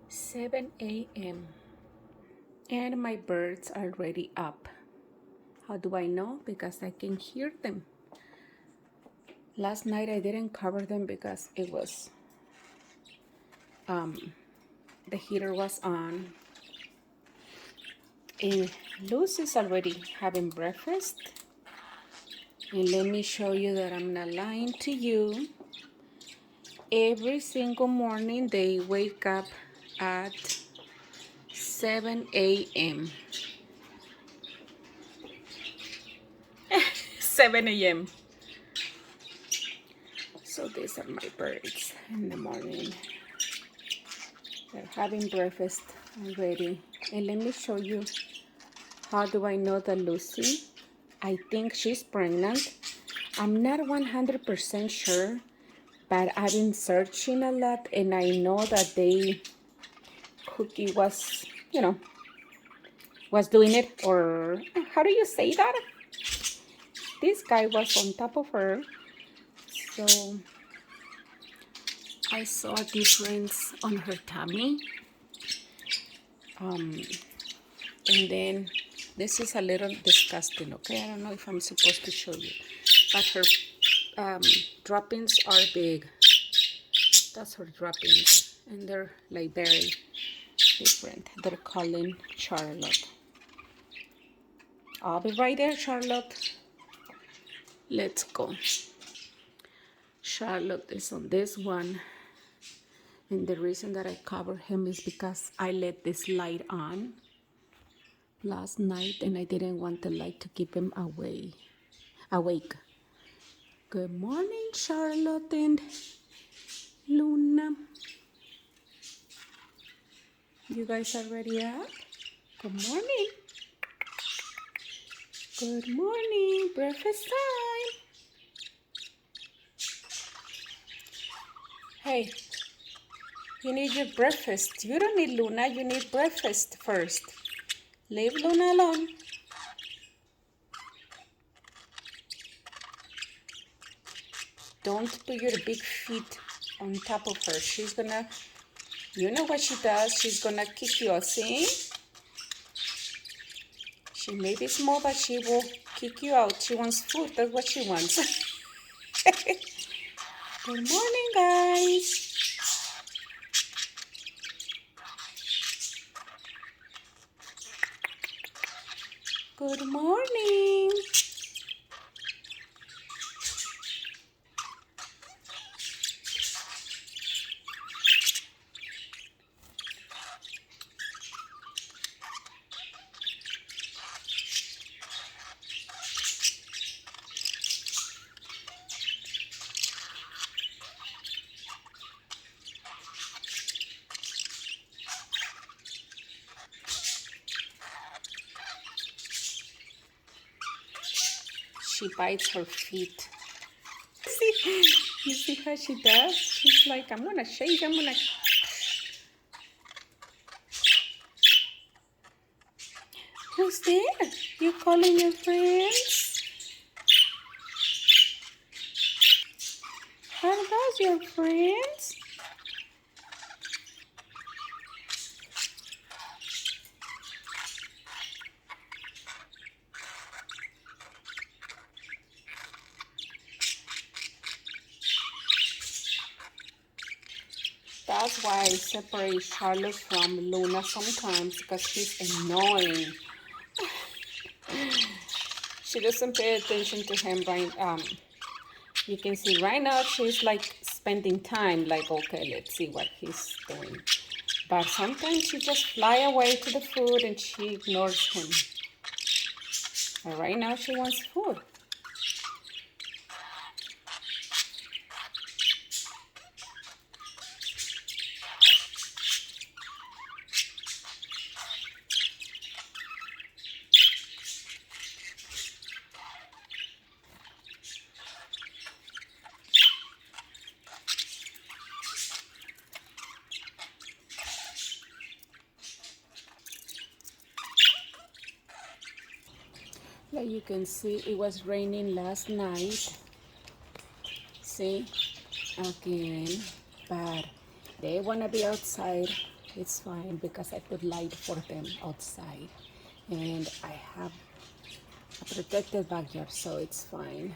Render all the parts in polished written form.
7 a.m. and my birds are already up. How do I know? Because I can hear them. Last night I didn't cover them because it was the heater was on, and Lucy's already having breakfast. And let me show you that I'm not lying to you. Every single morning they wake up at 7 a.m. 7 a.m. So these are my birds in the morning. They're having breakfast already. And let me show you how do I know that Lucy, I think she's pregnant. I'm not 100% sure, but I've been searching a lot and I know that Cookie was, was doing it, or how do you say that? This guy was on top of her. So I saw a difference on her tummy. And then this is a little disgusting, okay? I don't know if I'm supposed to show you, but her droppings are big. That's her droppings, and they're like very different. They're calling Charlotte. I'll be right there, Charlotte. Let's go. Charlotte is on this one, and the reason that I cover him is because I let this light on last night and I didn't want the light to keep him awake. Good morning, Charlotte and Luna. You guys already up? Good morning. Good morning. Breakfast time. Hey, you need your breakfast. You don't need Luna. You need breakfast first. Leave Luna alone. Don't put your big feet on top of her. She's gonna, you know what she does? She's gonna kick you out. See? She may be small, but she will kick you out. She wants food. That's what she wants. Good morning, guys. Good morning. She bites her feet. See, you see how she does? She's like, I'm gonna shake, I'm gonna. Who's there? You calling your friends? Are those your friends? That's why I separate Charlotte from Luna sometimes, because she's annoying. She doesn't pay attention to him, right? You can see right now she's like spending time, like, okay, let's see what he's doing. But sometimes she just fly away to the food and she ignores him. And right now she wants food. Like you can see, it was raining last night. See, again, but They want to be outside. It's fine because I put light for them outside. And I have a protected backyard, so it's fine.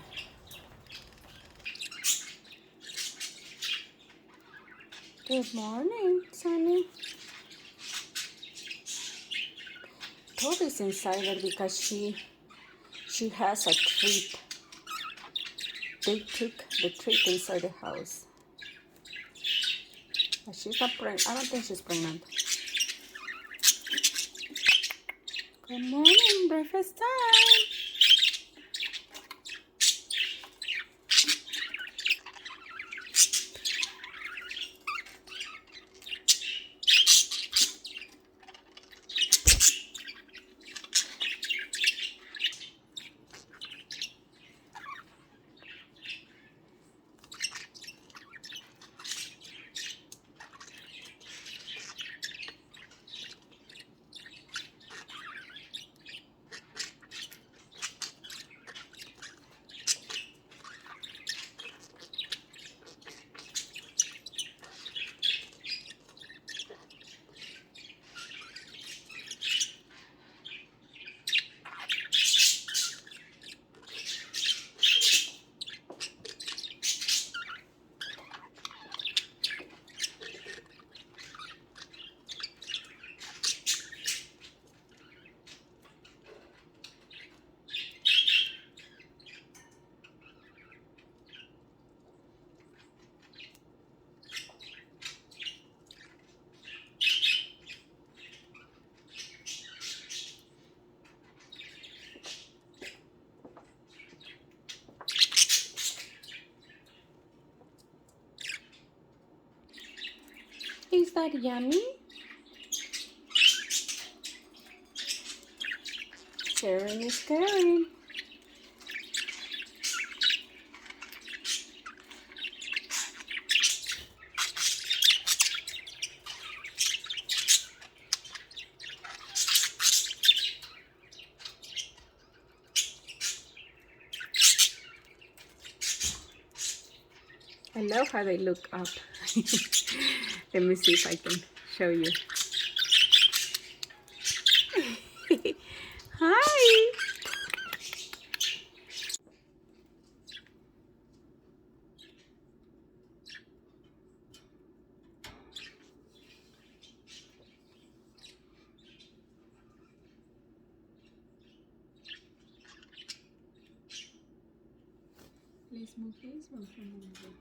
Good morning, Sunny. Toby's inside there because she has a treat. They took the treat inside the house. But she's not pregnant. I don't think she's pregnant. Good morning, breakfast time. Is that yummy? Sharing is caring. I love how they look up. Let me see if I can show you. Hi. Let's move this one from over.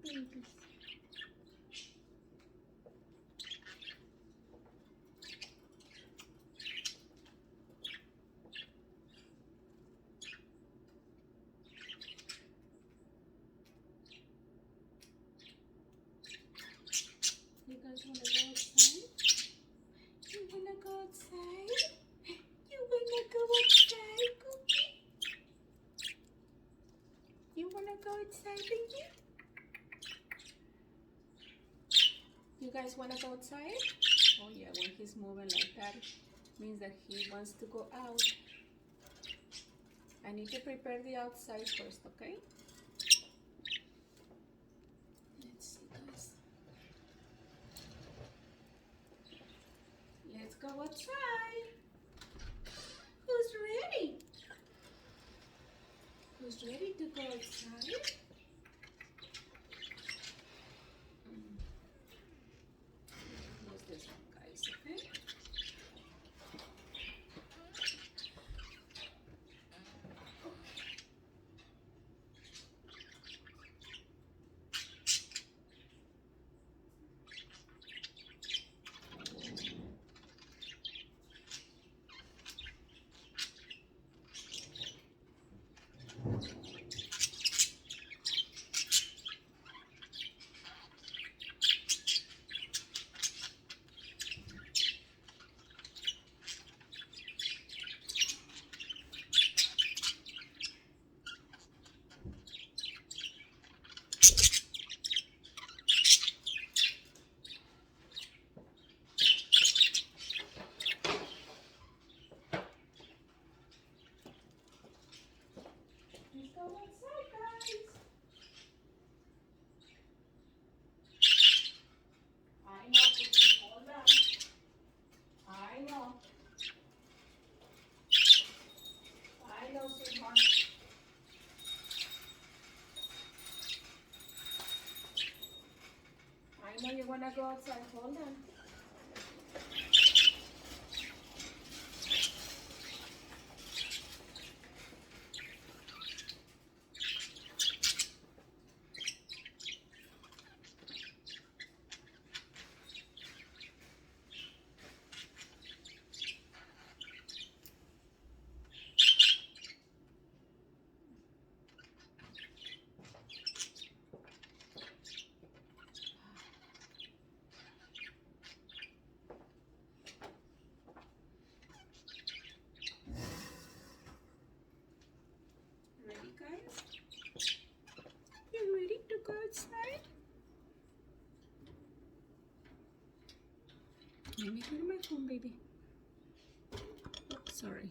Babies. You guys wanna go outside? You wanna go outside? You wanna go outside, Cookie? You wanna go outside, baby? You guys wanna go outside? Oh yeah, when he's moving like that, means that he wants to go out. I need to prepare the outside first, okay? Let's see, guys. Let's go outside. Who's ready? Who's ready to go outside? Close this one, guys, okay? wanna go outside? Hold on. Ready, guys? You ready to go outside? Let me go to my phone, baby. Oops, sorry.